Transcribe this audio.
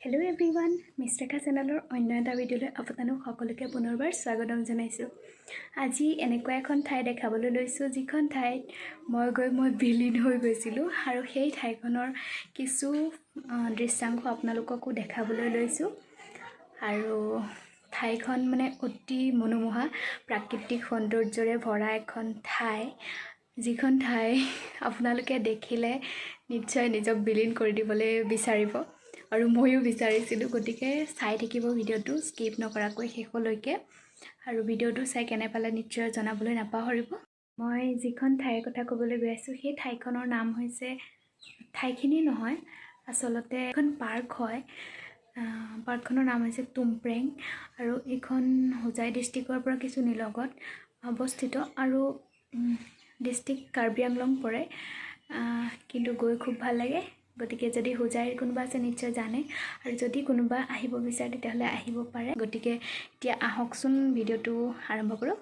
Hello' everyone, miss ৰেখা চেনেলৰ অন্য এটা ভিডিঅ'লৈ আপোনালোক সকলোকে পুনৰবাৰ স্বাগতম জনাইছোঁ। আজি এনেকুৱা এখন ঠাই দেখাবলৈ লৈছোঁ যিখন ঠাইত মই বিলীন হৈ গৈছিলোঁ আৰু সেই ঠাইখনৰ কিছু দৃশ্যাংশ আপোনালোককো দেখাবলৈ লৈছোঁ। আৰু ঠাইখন মানে অতি মনোমোহা প্ৰাকৃতিক সৌন্দৰ্যৰে ভৰা এখন ঠাই, যিখন ঠাই আপোনালোকে দেখিলে নিশ্চয় নিজক বিলীন কৰি দিবলৈ বিচাৰিব আৰু ময়ো বিচাৰিছিলোঁ। গতিকে চাই থাকিব ভিডিঅ'টো স্কিপ নকৰাকৈ শেষলৈকে, আৰু ভিডিঅ'টো চাই কেনে পালে নিশ্চয় জনাবলৈ নাপাহৰিব। মই যিখন ঠাইৰ কথা ক'বলৈ গৈ আছোঁ সেই ঠাইখনৰ নাম হৈছে, ঠাইখিনি নহয় আচলতে এখন পাৰ্ক হয়। পাৰ্কখনৰ নাম হৈছে তুমপ্ৰেং আৰু এইখন হোজাই ডিষ্ট্ৰিক্টৰ পৰা কিছু নিলগত অৱস্থিত আৰু ডিষ্ট্ৰিক্ট কাৰ্বি আংলং পৰে। কিন্তু গৈ খুব ভাল লাগে। গতিকে যদি হোজাইৰ কোনোবা আছে নিশ্চয় জানে, আৰু যদি কোনোবা আহিব বিচাৰে তেতিয়াহ'লে আহিব পাৰে। গতিকে এতিয়া আহকচোন ভিডিঅ'টো আৰম্ভ কৰোঁ।